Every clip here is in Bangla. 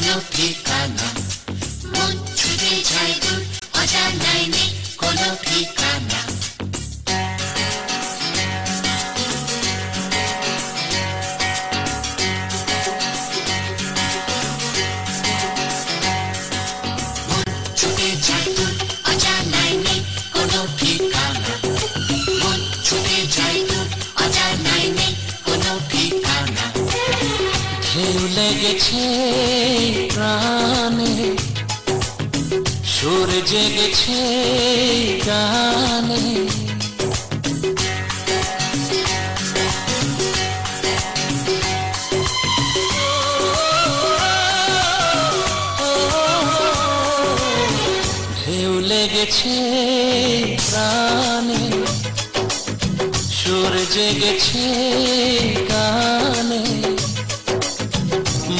কোনো ঠিকানা, মন ছুটে যায় দূর, অজানায় নেই কোনো ঠিকানা। মন ছুটে যায় দূর, অজানায় নেই কোনো ঠিকানা, মন ছুটে যায় দূর, অজানায় নেই কোনো ঠিকানা। ঢেউ লেগেছে প্রাণে, সুর জেগেছে গানে, ঢেউ লেগেছে প্রাণে, সুর জেগেছে গানে,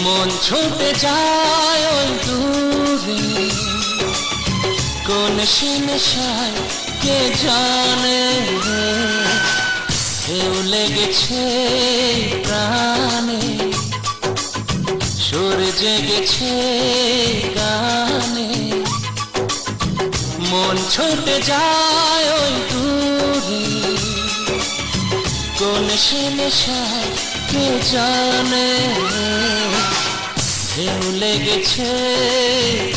মন ছুটে যায় ওই দূরে, কোন সে নেশায় কে জানে। ঢেউ লেগেছে প্রাণে, সুর জেগেছে গানে, মন ছুটে যায় ওই দূরে, কোন সে নেশায় কে জানে। ঢেউ লেগেছে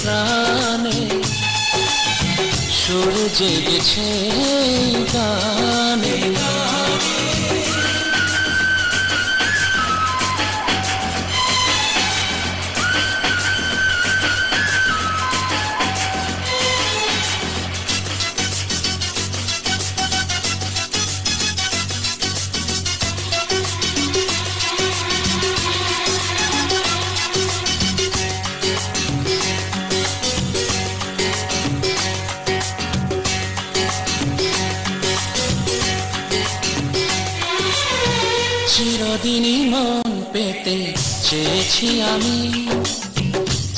প্রাণে, সুর জেগেছে গানে। চিরদিনই মন পেতে চেয়েছি আমি,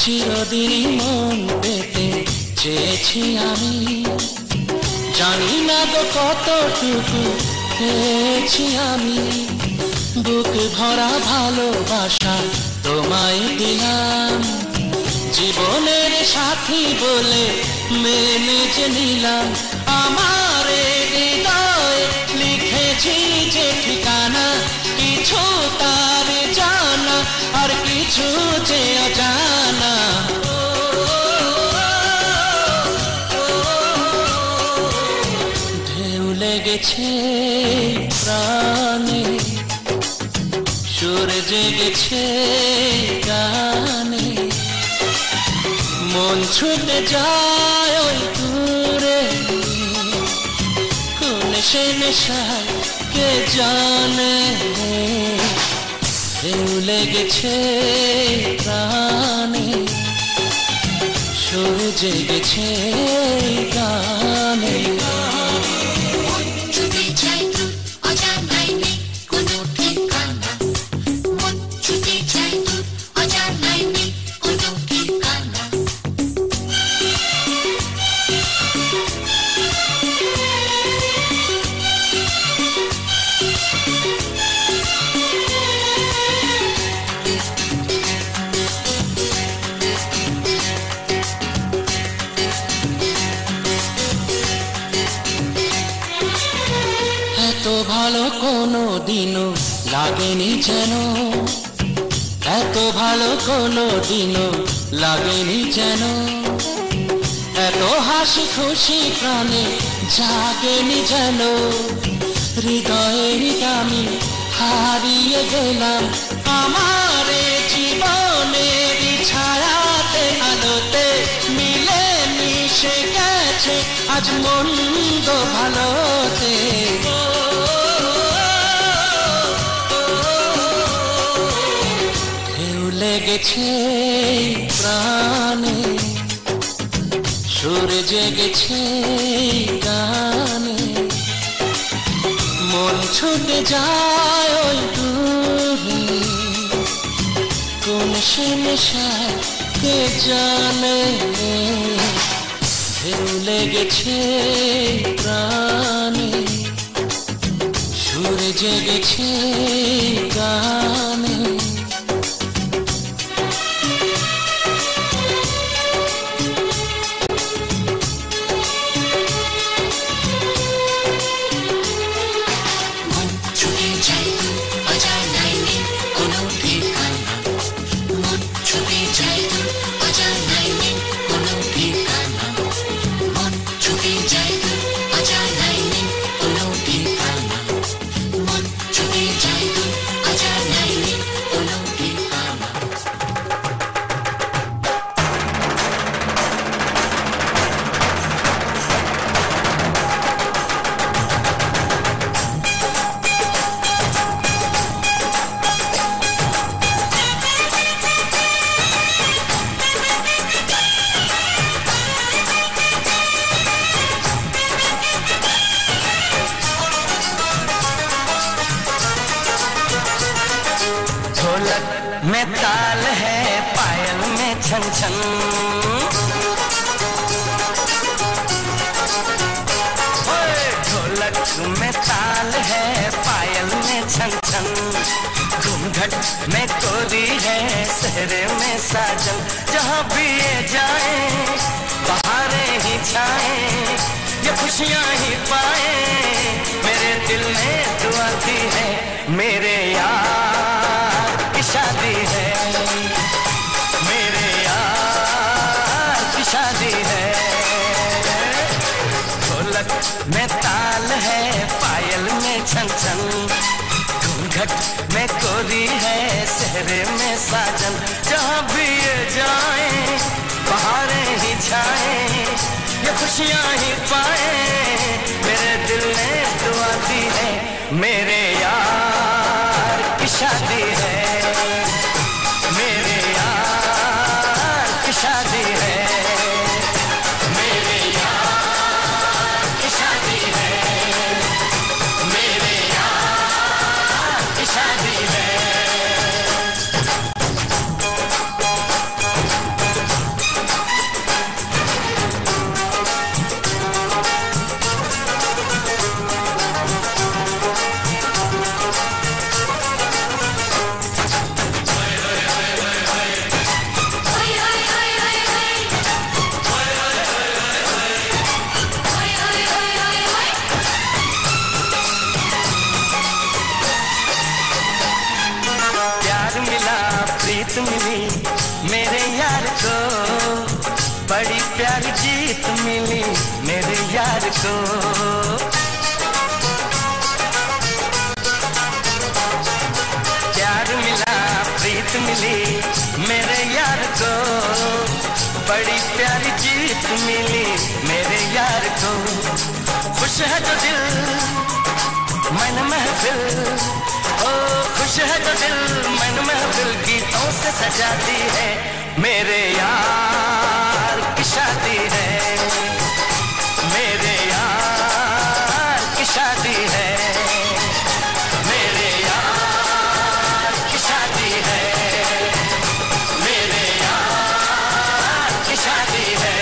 চিরদিনই মন পেতে চেয়েছি আমি, জানি না তো কতটুকু পেয়েছি আমি। বুক ভরা ভালোবাসা তোমায় দিলাম, জীবনের সাথী বলে মেনে যে নিলাম। আমার হৃদয় লিখেছি যে ঠিকানা, কিছু তার জানা আর কিছু যে অজানা। ঢেউ লেগেছে প্রাণে, সুর জেগেছে গানে, মন ছুটে যায় ওই দূরে, কোন সে নেশায় কে জানে। ঢেউ লেগেছে প্রাণে, সুর জেগেছে গানে। মন ছুটে যায় দূর, অজানায় নেই কোনো ঠিকানা, মন ছুটে যায় দূর, অজানায় নেই কোনো ঠিকানা। এত ভালো কোনো দিনও লাগেনি যেন, এত ভালো কোনো দিনও লাগেনি যেন, এত হাসি খুশি প্রাণে জাগেনি যেন। হৃদয়ের আমি হারিয়ে গেলাম, আমার জীবনের ছায়াতে আলোতে মিলে মিশে গেছে আজ মন্দ ভালোতে। ঢেউ লেগেছে প্রাণে, সুর জেগেছে গানে, মন ছুটে যায় ওই দূরে, কোন সে নেশায় কে জানে। ঢেউ লেগেছে প্রাণে, সুর জেগেছে গানে, है पायल में छन छन। ढोलक में ताल है पायल में छन छन। घूंघट में कोरी है सहरे में साजन। जहाँ भी ये जाए बहारें ही छाए, ये खुशियाँ ही पाए। मेरे दिल में दुआ दी है, मेरे यार की शादी है, मेरे यार की शादी है। ढोलक में ताल है पायल में छन छन। घूंघट में कोरी है सहरे में साजन। जहाँ भी ये जाए बहारें ही छाए, ये खुशियाँ ही पाए। मेरे दिल ने दुआ दी है, मेरे यार की शादी है, मेरे यार की शादी है, मेरे यार की शादी है, मेरे यार की शादी है। प्रीत मिली मेरे यार को, बड़ी प्यारी जीत मिली मेरे यार को। प्यार मिला प्रीत मिली मेरे यार को, बड़ी प्यारी जीत मिली मेरे यार को। खुश है जो दिल मन महफिल, ओ खुश है जो दिल मन महफिल गीतों से सजाती है। मेरे यार की शादी है, मेरे यार की शादी है, मेरे यार की शादी है, मेरे यार की शादी है।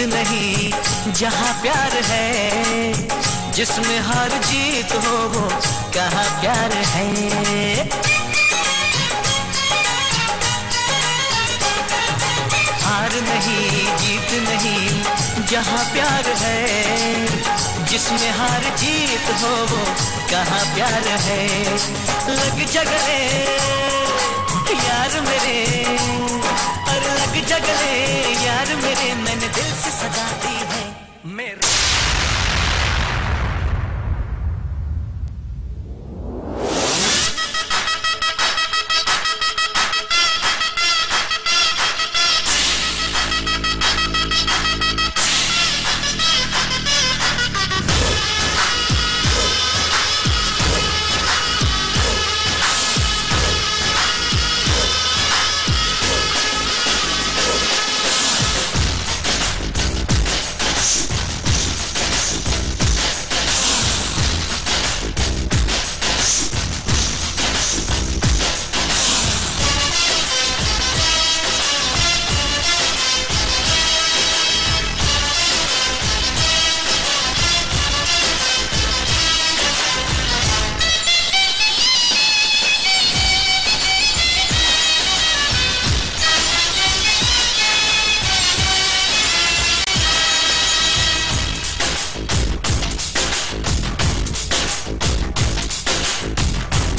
नहीं जहाँ प्यार है, जिसमें हार जीत हो वो कहाँ प्यार है। हार नहीं जीत नहीं जहाँ प्यार है, जिसमें हार जीत हो वो कहाँ प्यार है। लग जगले यार मेरे, और लग जगले यार मेरे, मैंने दिल से सजा दी है मेरे।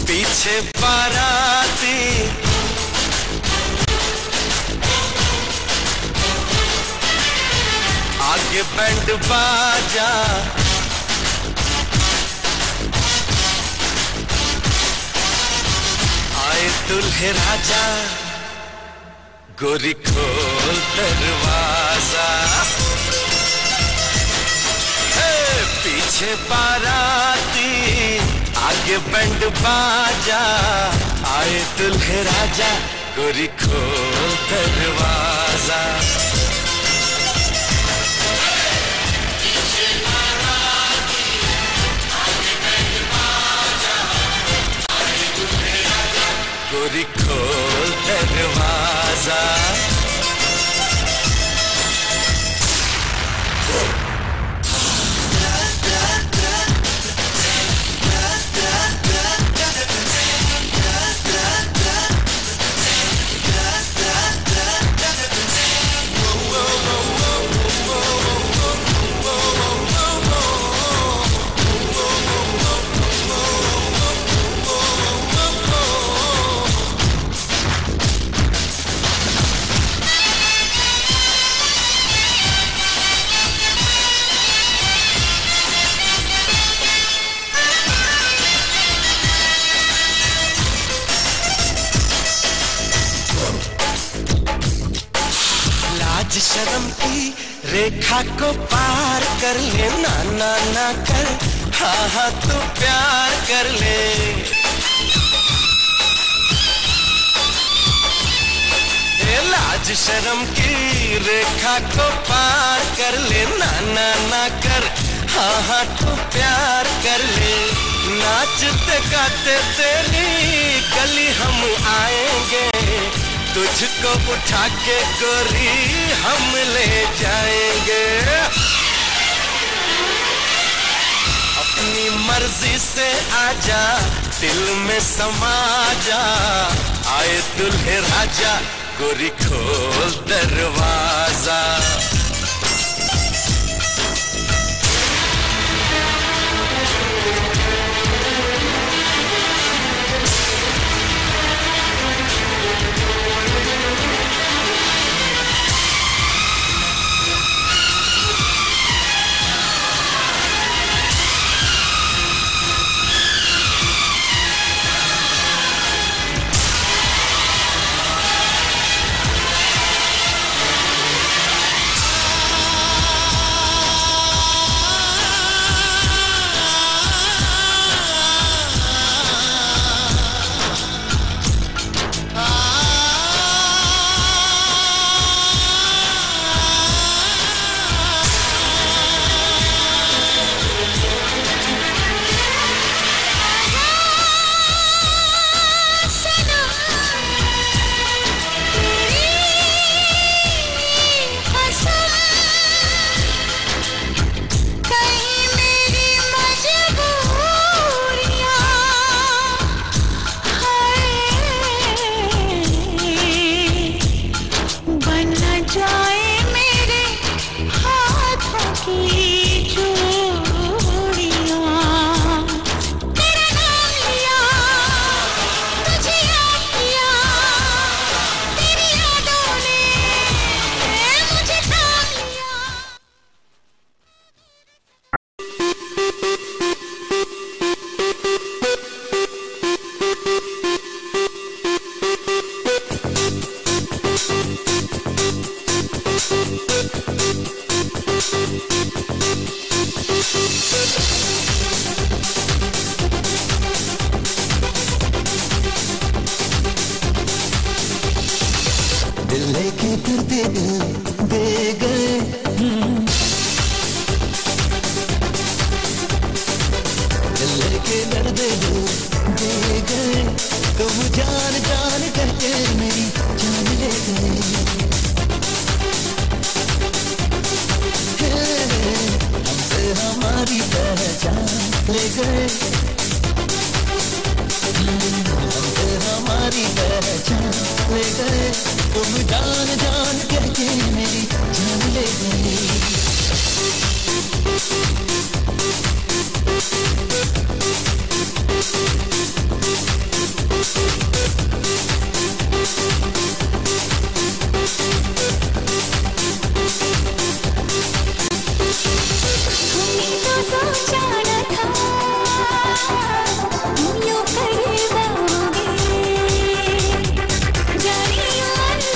पीछे बाराती आगे बैंड बाजा, आए दुल्हे राजा गोरी खोल दरवाजा। पीछे बाराती आगे बैंड बाजा, आए दुल्हे राजा गोरी खोल दरवाजा। गोरी खोल दरवाजा। लाज शर्म की रेखा को पार कर ले, ना ना ना कर, हाँ हाँ तू प्यार कर ले। लाज शर्म की रेखा को पार कर ले, ना ना ना कर, हाँ हाँ तू प्यार कर ले। नाचते गाते तेरी गली हम आएंगे, तुझको उठा के गोरी हम ले जाएंगे। अपनी मर्जी से आजा, दिल में समा जा, आए दुल्हे राजा गोरी खोल दरवाजा।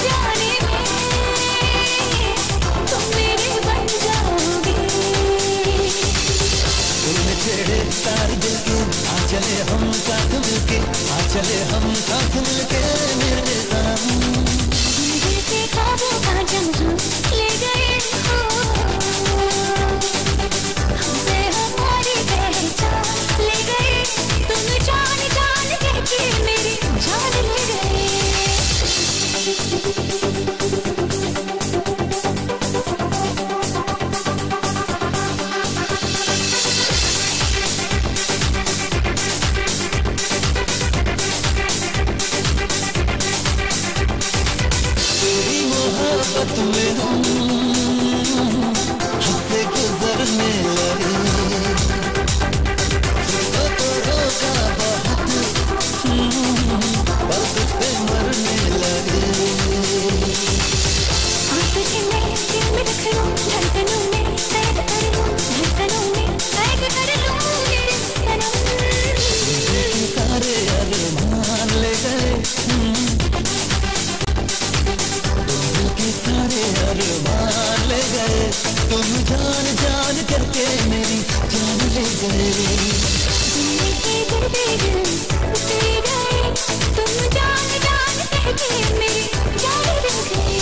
जाने बात में हम हद से गुजरने लगे, तो रोका बहुत बस पे मरने लगे। तुझे मैं दिल में रख लूं, धड़कनों में कैद कर लूं, धड़कनों में कैद कर लूं मेरे सनम। सारे अरमान ले गए, सारे अरमान ले गए, तुम जान जान करके मेरी जान ले गए। दिल उतरे गए, तुम जान जान करके मेरी जान ले गए।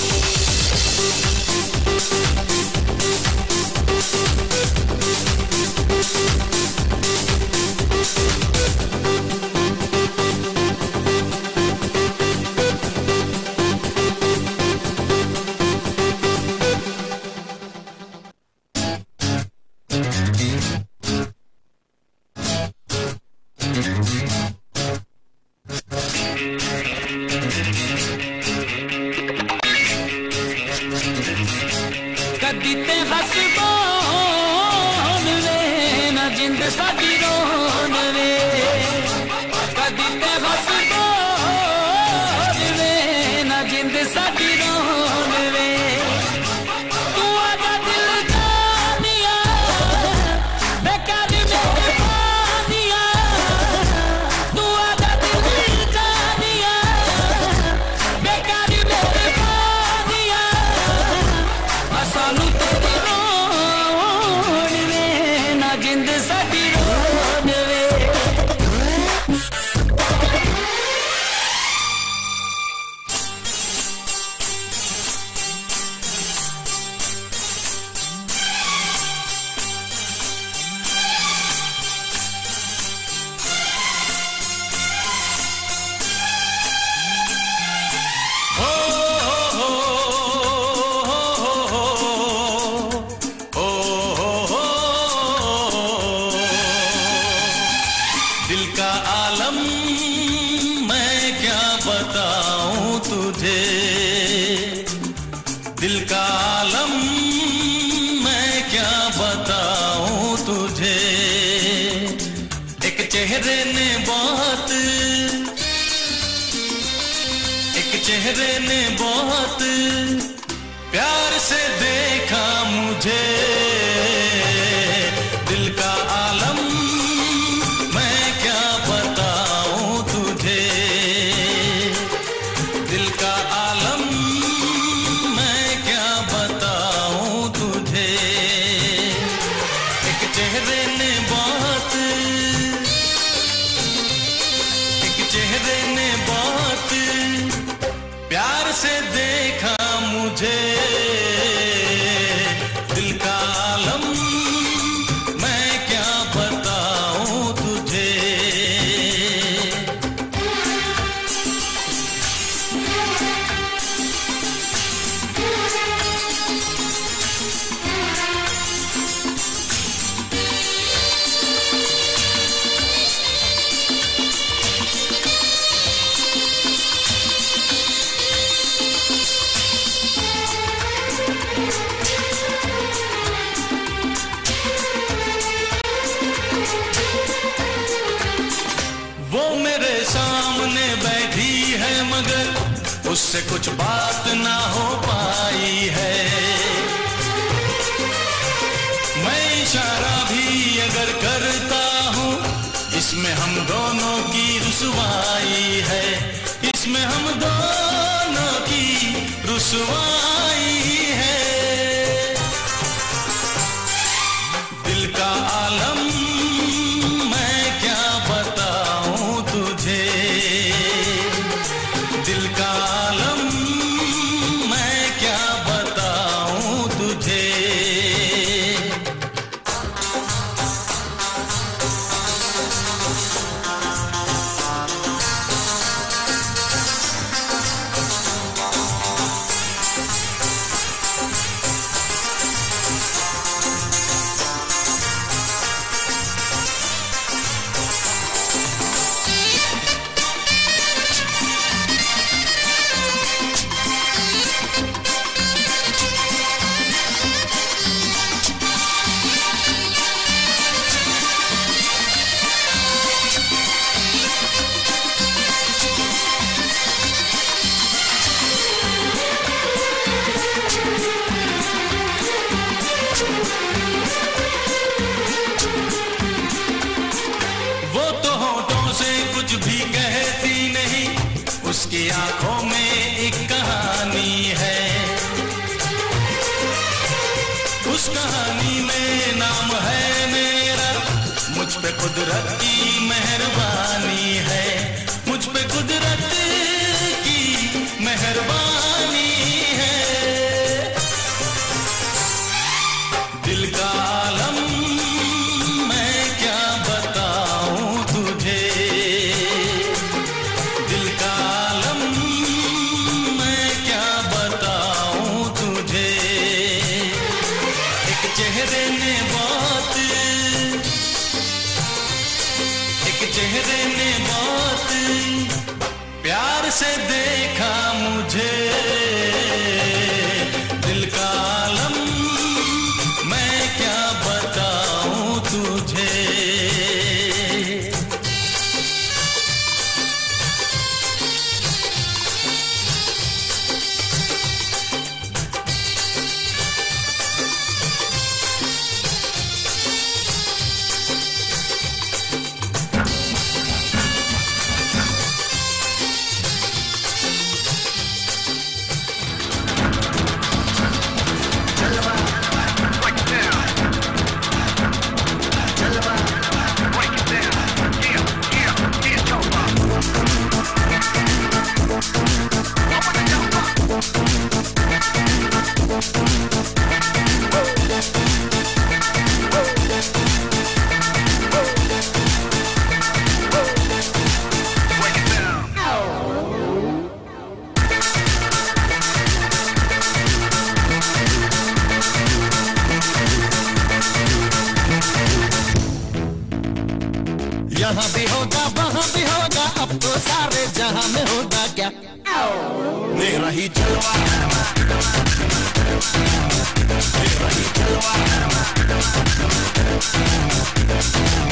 कदी ते हसबान वे ना जिंद साडी रोन वे, कदी ते हसबान वे ना जिंद साडी रोन वे। तू आजा दिल जानिया बेकार मेरे पानिया, तू आजा दिल जानिया बेकार मेरे पानिया। सानू तेरी रोन वे ना जिंद साडी रोन वे। हो हो दिल का आलम मैं क्या बताऊं तुझे, दिल का आलम मैं क्या बताऊं तुझे। एक चेहरे ने बहुत, एक चेहरे ने बहुत प्यार से देखा मुझे। दिल का आलम मैं क्या बताऊं तुझे, दिल का आलम मैं क्या बताऊं तुझे। एक चेहरे ने बहुत, एक चेहरे ने बहुत प्यार से देखा मुझे। दिल का आलम मैं क्या बताऊं तुझे। वो मेरे सामने बैठी है मगर उससे कुछ बात ना हो पाई है। मैं इशारा भी अगर करता हूँ इसमें हम दोनों की रुसवाई है, इसमें हम दोनों की रुसवाई है। दिल का आलम मैं क्या बताऊं तुझे, दिल का आलम मैं क्या बताऊं कुदरत की मेहरबानी है, मुझ पे कुदरत की मेहरबानी है। दिल का आलम मैं क्या बताऊं तुझे, दिल का आलम मैं क्या बताऊं तुझे। एक चेहरे ने बात, एक चेहरे ने बात प्यार से देखा मुझे। दिल का आलम मैं क्या बताऊं तुझे। यहाँ भी होगा वहाँ भी होगा, अब तो सारे जहाँ में होगा क्या मेरा ही जलवा, मेरा ही जलवा।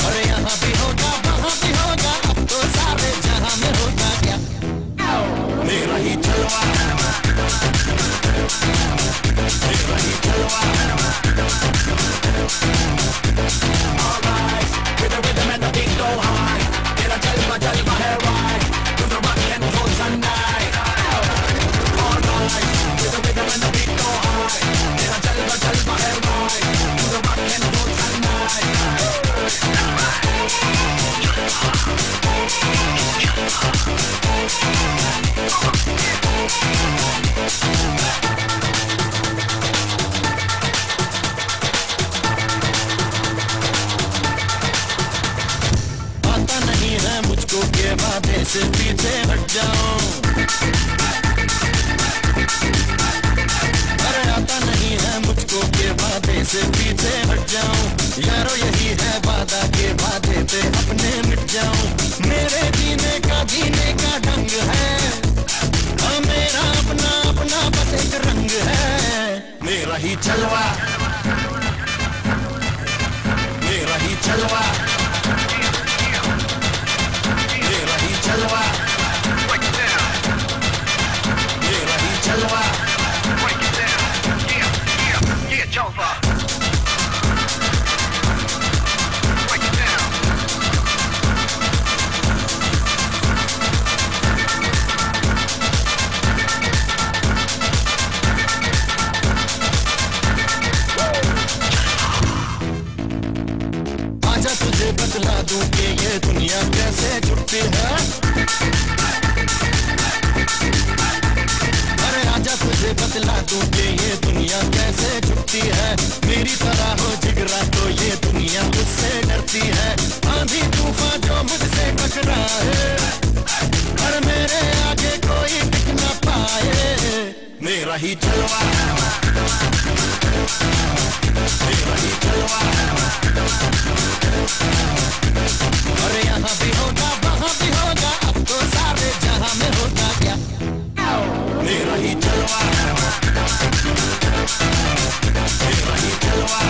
अरे यहाँ भी होगा वहाँ भी होगा, अब तो सारे जहाँ में होगा क्या मेरा ही जलवा, मेरा ही जलवा। With the rhythm and the beat go high, तेरा जलवा जलवा है right, to the rock and roll tonight. All right, with the rhythm and the beat go high, तेरा जलवा जलवा है right, to the rock and roll tonight. मुझको के वादे से पीछे हट जाओ, अरे आता नहीं है मुझको के वादे से पीछे हट जाऊं। यारो यही है वादा के वादे पे अपने मिट जाऊं। मेरे जीने का ढंग है, हाँ मेरा अपना अपना बस एक रंग है। मेरा ही जलवा, मेरा ही जलवा, मेरा ही जलवा, मेरा ही जलवा। आजा तुझे बतला दूं कि ये दुनिया कैसे छुपती है, अरे आजा तुझे बतला दूं कि ये दुनिया कैसे छुपती है। मेरी तरह हो जिगरा तो ये दुनिया मुझसे डरती है। आंधी तूफान जो मुझसे टकराए, पर मेरे आगे कोई टिक न पाए। मेरा ही जलवा, मेरा ही जलवा। अरे यहाँ भी होगा वहाँ भी होगा, अब तो सारे जहाँ में होगा क्या मेरा ही जलवा, मेरा ही जलवा।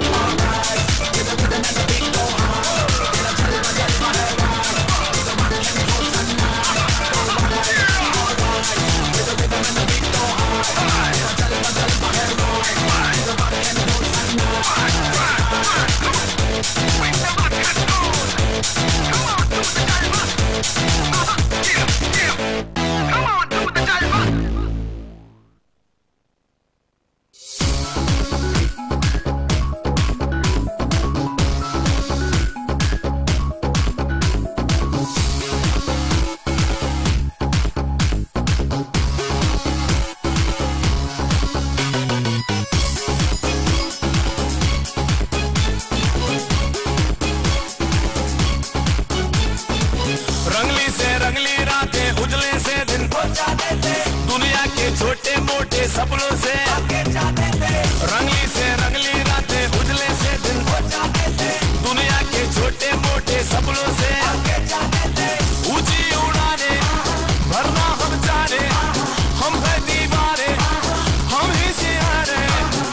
All right, with the rhythm and the beat go hard, तेरा जलवा जलवा है right, to the rock and roll सपनों से रंगली से रंगली रातें उजले से दिन दुनिया के छोटे मोटे सपनों से ऊंची उड़ाने भरना हम जाने हम है दीवारे हम ही सियारे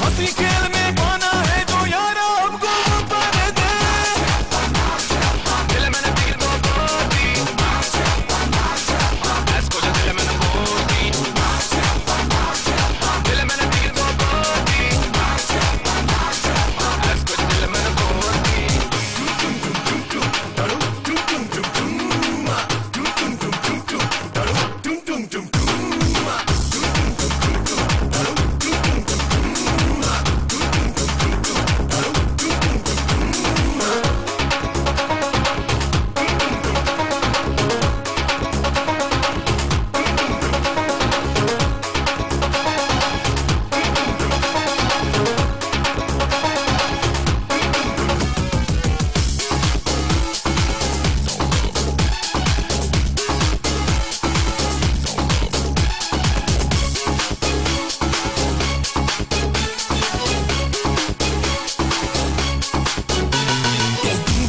हंसी खेल में गाना है जो यारा हमको पर दे दिल मैंने दिल को बोली ऐसको जो दिल मैंने बोली दिल मैंने दिल को बोली ऐसको जो दिल मैंने बोली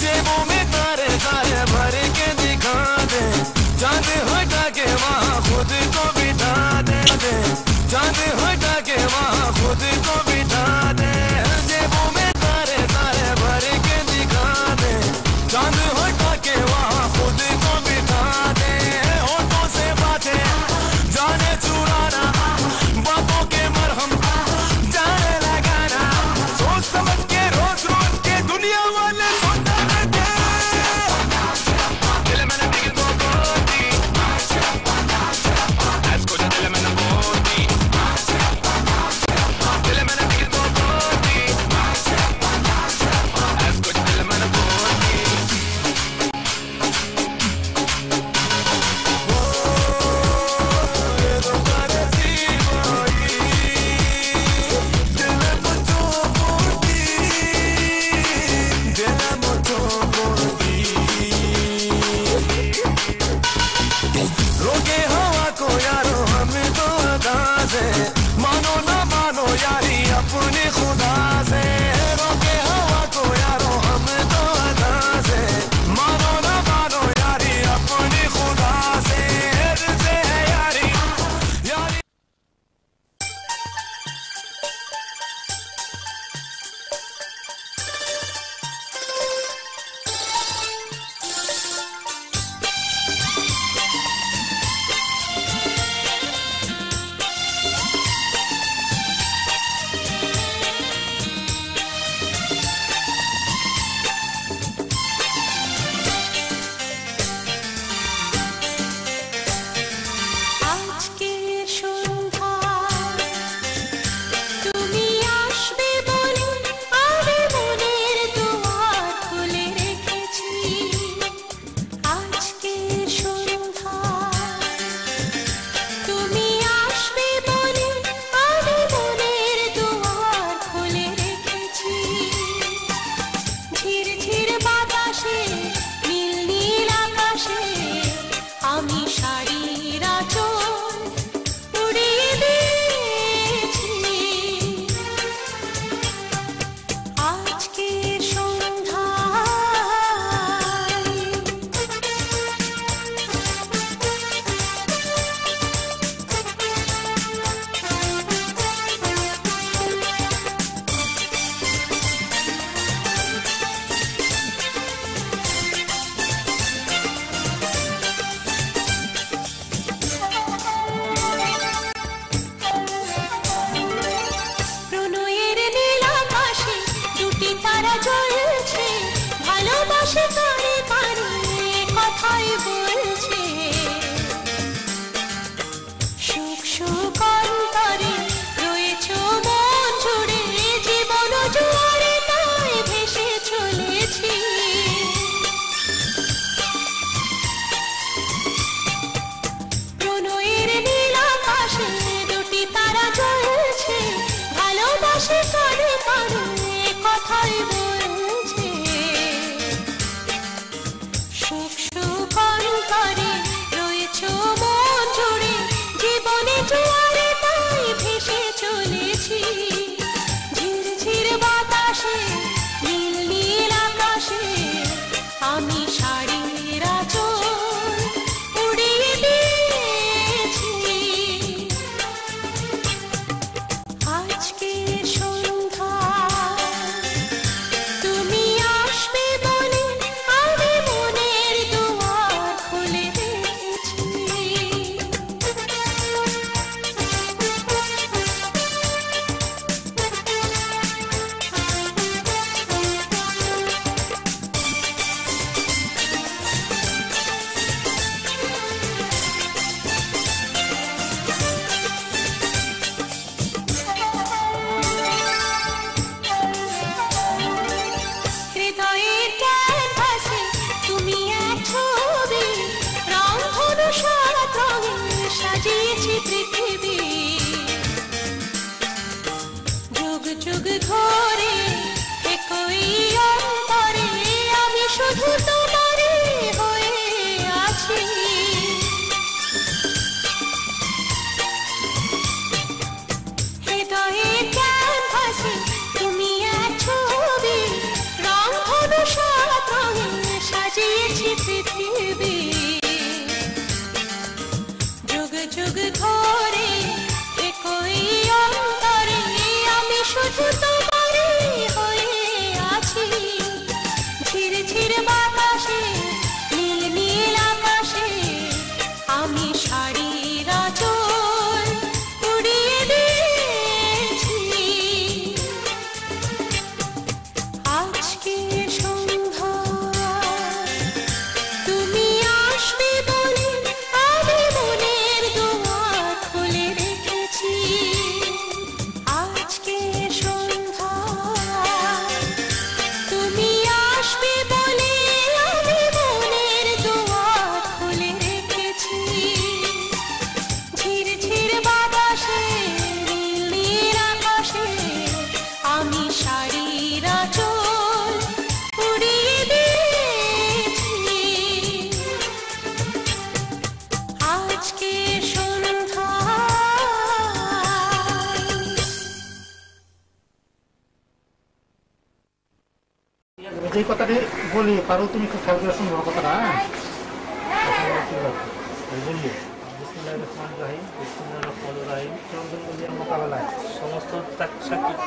जेबों में तारे सारे भर के दिखा दे चांद हटा के वहाँ खुद को बिठा दे चांद हटा के वहाँ खुद को बिठा दे जेबों में तारे सारे भर के दिखा दे चांद हटा के वहाँ खुद को बिठा दे होठों से बातें जाने चुराना बातों के मरहम जाने लगाना सोच समझ के रोज रोज के दुनिया वाले सोचते रहते दिल मैंने दिल को बोली ऐसको जो दिल मैंने बोली दिल मैंने दिल को बोली ऐसको जो दिल मैंने बोली ये तो गाने सी बोली दिल मुझको बोली दिल मुझको बोली रोके हवा को यारो हम तो अदा से मानो ना मानो यारी अपने खुदा से रोके हवा को यारो हम तो अदा से मानो ना मानो यारी अपने खुदा से दिल से है यारी यारी আজকে সন্ধ্যা তুমি আসবে বলে আমি মনের দুয়ার খুলে রেখেছি আজকে সন্ধ্যা তুমি আসবে বলে আমি মনের দুয়ার খুলে রেখেছি ঝির ঝির বাতাসে নীল নীল আকাশে আমি শাড়ির আঁচল উড়িয়ে দিয়েছি আজকে প্রণয়ের নীল আকাশে দুটি তারা জ্বলছে ভালোবাসে তারে তারে কথাই বলছে সুখ সুখ অন্তরে রয়েছ মন জুড়ে জীবন জোয়ারে তাই ভেসে চলেছি প্রণয়ের নীল আকাশে দুটি তারা জ্বলছে ভালোবাসে কানে কানে কথাই বলছে সুখ সুখ অন্তরে রয়েছ মন জুড়ে জীবনে জোয়ারে তাই ভেসে কথাটি বলি পারো তুমি খুব খেয়াল করে শুনবো কথাটা। মোকাবেলায় সমস্ত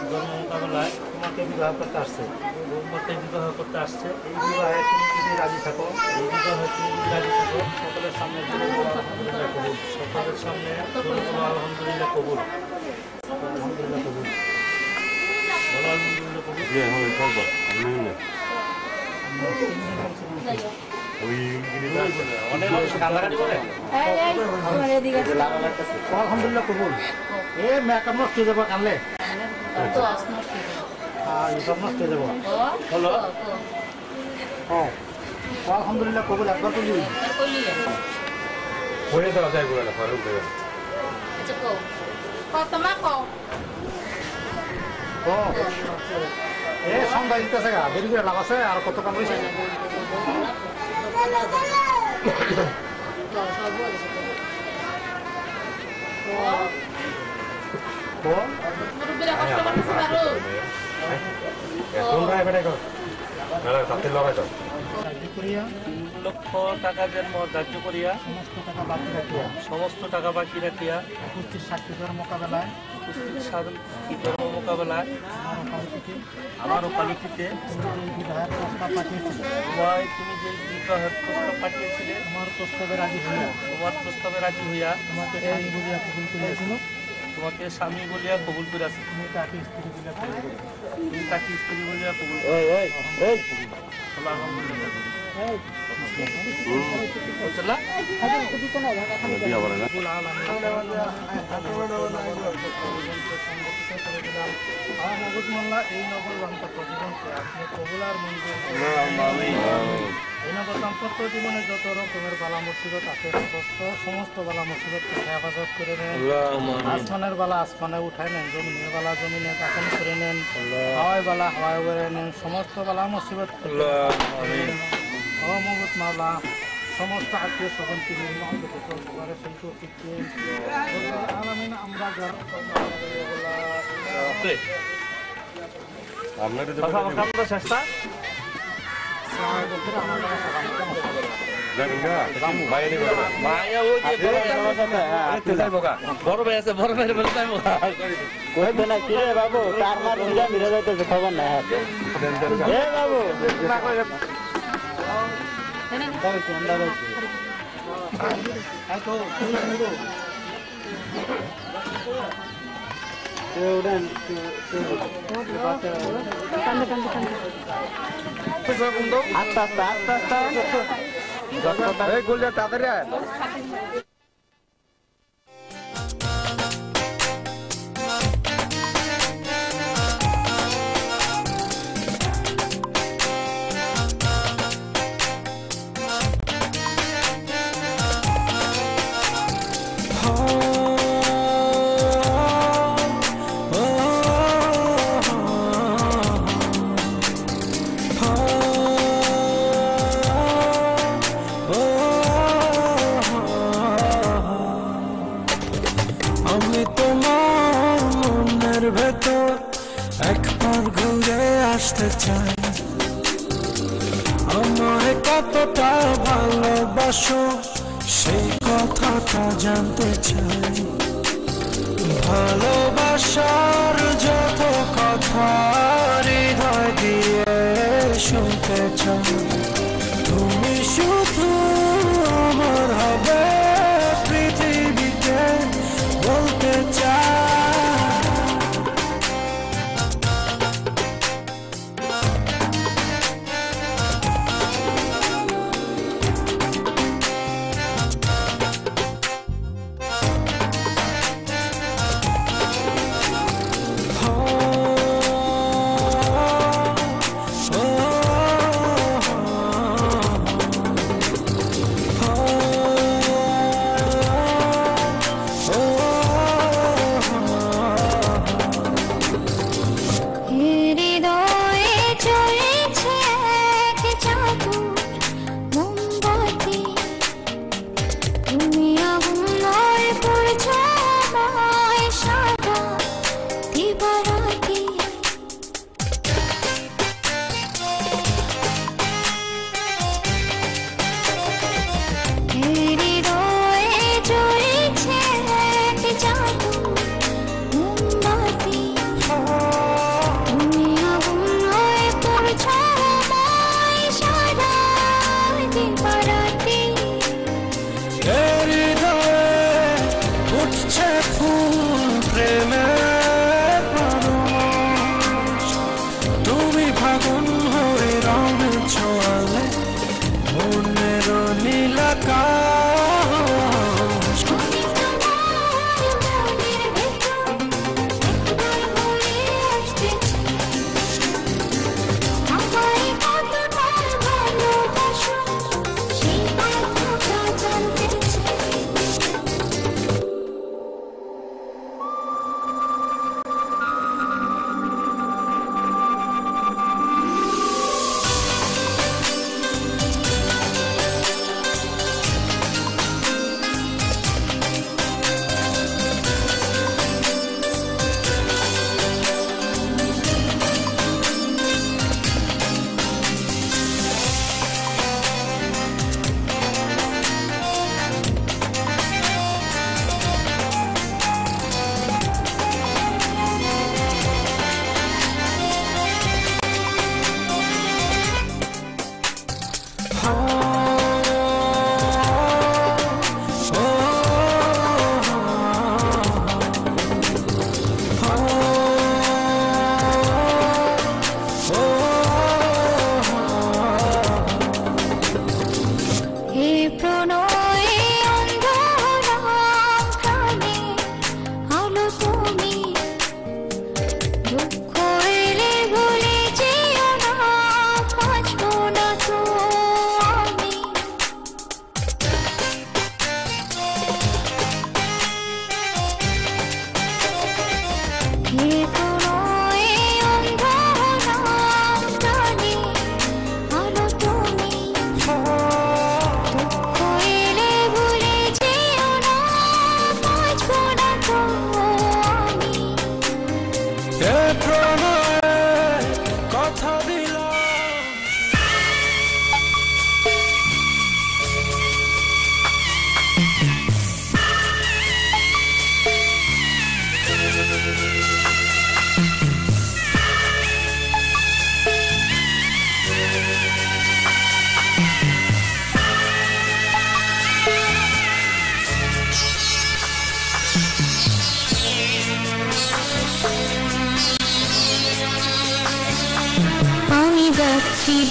ধর্ম মোকাবেলায় তোমাকে বিবাহ করতে আসছে, বিবাহ করতে আসছে। এই বিবাহে তুমি যদি রাজি থাকো, এই বিবাহে তুমি যদি রাজি থাকো, সকলের সামনে আলহামদুলিল্লাহ কবুল, সকলের সামনে আলহামদুলিল্লাহ কবুল, আলহামদুলিল্লাহ কবুল, বলো আলহামদুলিল্লাহ কবুল। আলহামদুলিল্লাহ কবুল। এ মেকআপ নষ্ট হয়ে যাবো কানলে, সব নষ্ট হয়ে যাবো। হলো আলহামদুলিল্লাহ কবুল। একবার তো হয়ে দেওয়া যায় বলে না এ সন্ধ্যা দিতেছে গা, দেরি করে লাভ আছে। আর কত কাম হয়েছে? লক্ষ টাকা জন্ম ধার্য করিয়া সমস্ত টাকা বাকি রাখিয়া উপস্থিত সাক্ষীদের মোকাবেলায় আমার ওকালতিতে বিবাহের প্রস্তাব পাঠিয়েছিলে। তুমি যে বিবাহের প্রস্তাব পাঠিয়েছিলে তোমার প্রস্তাবে রাজি হইয়া তোমাকে স্বামী বলিয়া কবুল করিয়াছিল। তোমাকে স্বামী বলিয়া কবুল করিয়াছে। তুমি তাকে স্ত্রী বলিয়া কবুল এই নগর দাম্পত্য জীবনকে আপনি কবুল আর মঞ্জুর এই নগর দাম্পত্য জীবনে যত রকমের বালা মুসিবত আছে সমস্ত বালা মুসিবতকে হেফাজত করে নেন। আসমানের বালা আসমানে উঠাই নেন, জমিনের বালা জমিনে দাফন করে নেন, হাওয়ায় বালা হাওয়ায় করে নেন। সমস্ত বালা মুসিবত মহম্মদ মাওলা সমস্ত আত্মীয় স্বজন তিনি সেই তৌফিককে আলামিন। আমরা চেষ্টা বড় ভাই আছে, বড় ভাই বাবু তার মার ভিড়ে যাইতেছে, খবর নাই বাবু আস্তে আস্তে আস্তে আস্তে গোলজা তাড়াতাড়ি আমায় কতটা ভালোবাসো সেই কথাটা জানতে চাই। ভালোবাসার যত কথা হৃদয় দিয়ে শুনতে চাই। তুমি শুধু আমার হবে পৃথিবীতে বলতে চাই।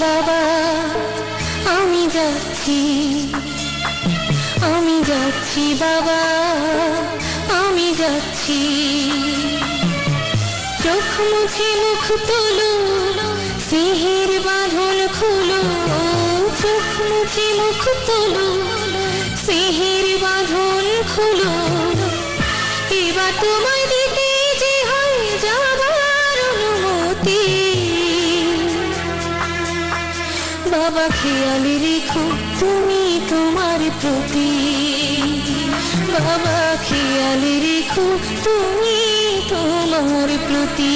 বাবা আমি যাচ্ছি বাবা আমি যাচ্ছি চোখ মুছে মুখ তোলো স্নেহের বাঁধন খুলো চোখ মুছে মুখ তোলো স্নেহের বাঁধন খুলো এবার তোমায় দিতে যে হয় যাবার অনুমতি বাবা খেয়াল রেখো তুমি তোমার প্রতি বাবা খেয়াল রেখো তুমি তোমার প্রতি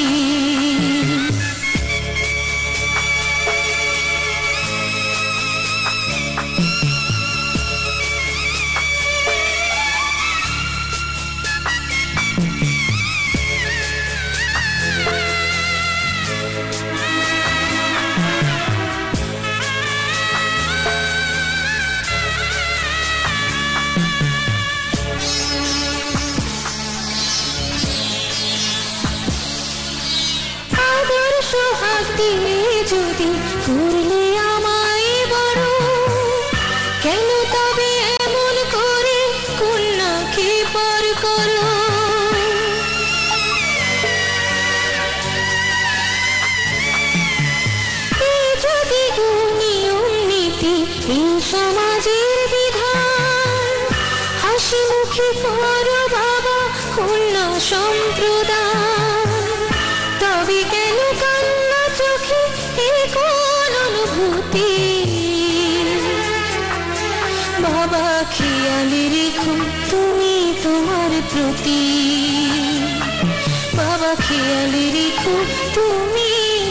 যদি করলে আমায় বড় কেন তবে এমন করে কন্যাকে পর করো যদি নিয়ম নীতি এই সমাজের বিধান হাসি মুখে করো বাবা কন্যা সম্প্রদায় তবে কেন কান্না চোখে কোন অনুভূতি বাবা খেয়াল রেখো তুমি তোমার প্রতি বাবা খেয়াল রেখো তুমি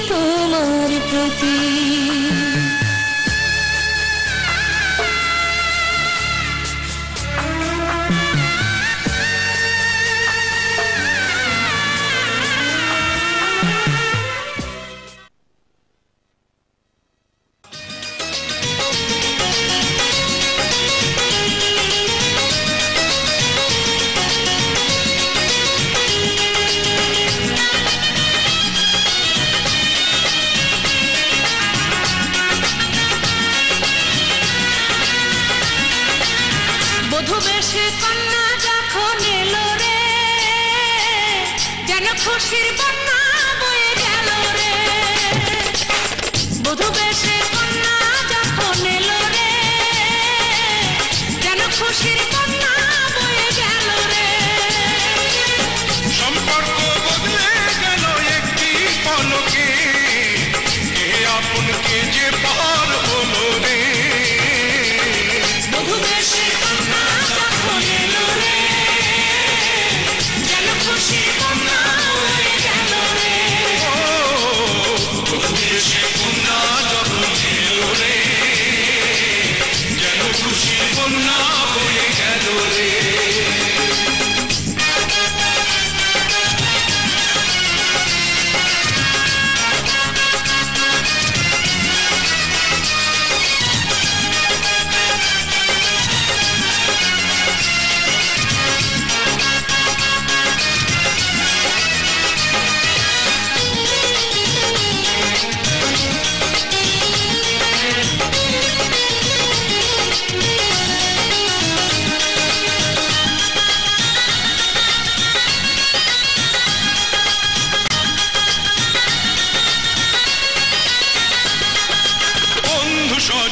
তোমার প্রতি খুশির বন্যা বয়ে গেল রে বধূ বেশে কন্যা যখন এলো রে যেন খুশির বন্যা বয়ে গেল রে সম্পর্ক বদলে গেল একটি পলকে কে আপন কে যে পার হলো রে বধূ বেশে কন্যা যখন এলো রে যেন খুশির বন্যা বয়ে গেল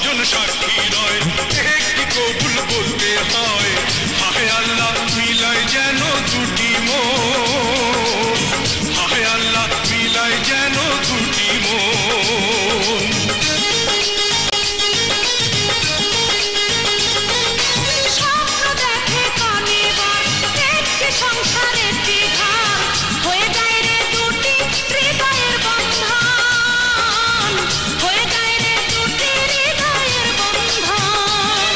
জন সাক্ষী রয় একটি কবুল বলতে হয় হায় আল্লাহ মিলায় যেন দুটি মন হায় আল্লাহ মিলায় যেন দুটি মন স্বপ্ন দেখে কানে বার একটি সংসারের ঘর হয়ে যায় রে দুটি হৃদয়ের বন্ধন হয়ে যায় রে দুটি হৃদয়ের বন্ধন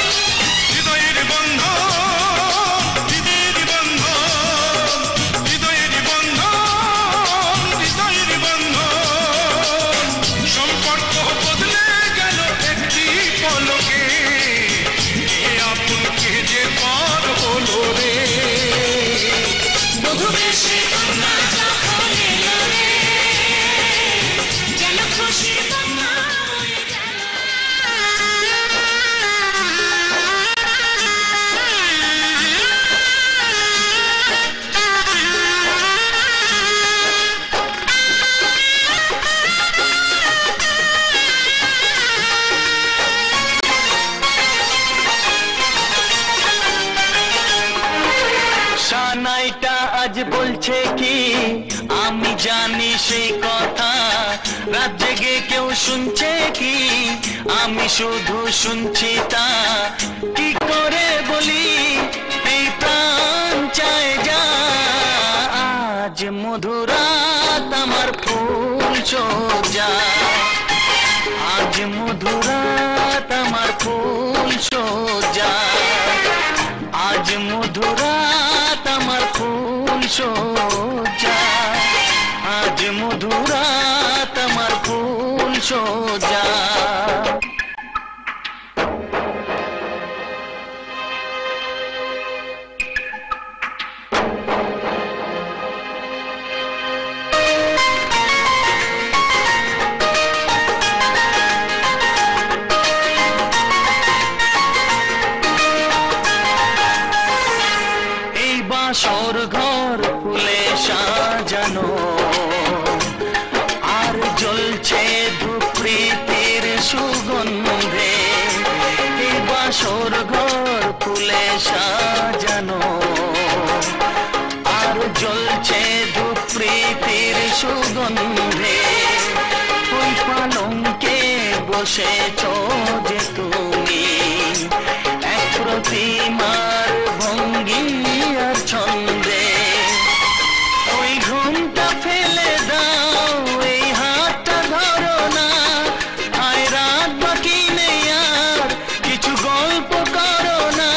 হৃদয়ের বন্ধন হৃদয়ের বন্ধন হৃদয়ের বন্ধন হৃদয়ের বন্ধন সম্পর্ক বদলে গেল একটি পলকে এ আপনকে যে পার হলো রে মধুবেশে কন্যা যখন এলো রে যেন খুশির বন্যা বয়ে সানাইটা আজ বলছে কি আমি জানি সেই কথা রাত জেগে কেউ শুনছে কি আমি শুধু শুনছি তা কি করে বলি এই প্রাণ চায় যা আজ মধুরাত আমার ফুল সোজা আজ মধুরাত আমার ফুল সোজা আজ মধুরাত আমার ফুল সোজা আজ মধুরাত আমার ফুল সোজা বাসর ঘর ফুলে সাজানো আর জ্বলছে ধূপৃতির সুগন্ধে এই বাসর ঘর ফুলে সাজানো আর জ্বলছে ধূপৃতির সুগন্ধে ওই পালঙ্কে বসেছো যে তুমি এক প্রতিমার ভঙ্গি আর ছন্দে ওই ঘুমটা ফেলে দাও এই হাতটা ধরো না আয় রাত বাকি নেই আর কিছু গল্প করো না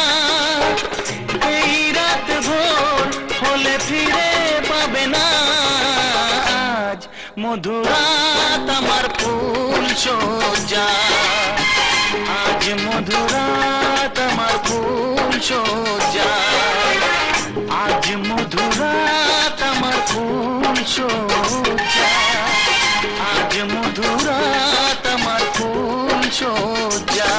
এই রাত ভোর হলে ফিরে পাবে না আজ মধুরাত আমার ফুল সোজা আজ মধুরাত আমার ফুল সোজা আজ মধুরাত আমার ফুল সোজা আজ মধুরাত আমার ফুল সোজা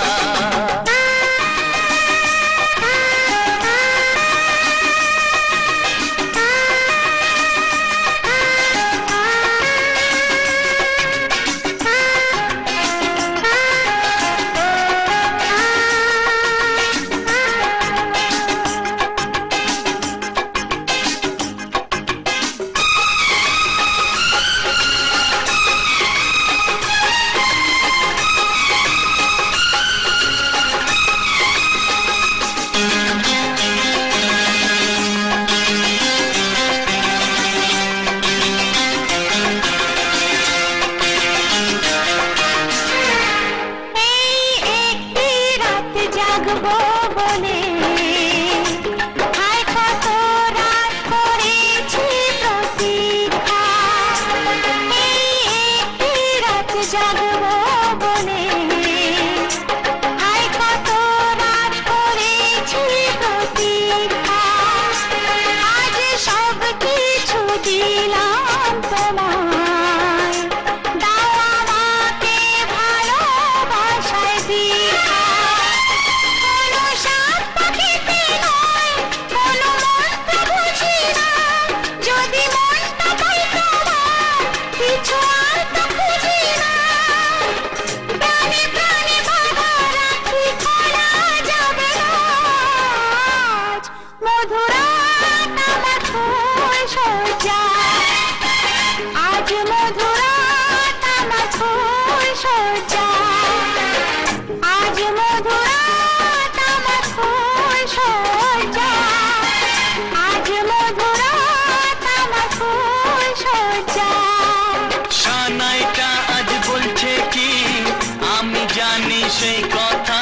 জানি সেই কথা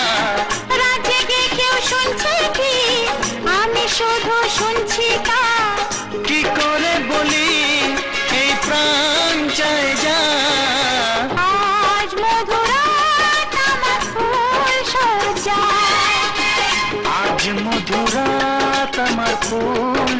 রাত জেগে কেউ শুনছে কি আমি শুধু শুনছি তা কি করে বলি এই প্রাণ চায় যা আজ মধুরাত আমার ফুল সজ্জা আজ মধুরাত আমার ফুল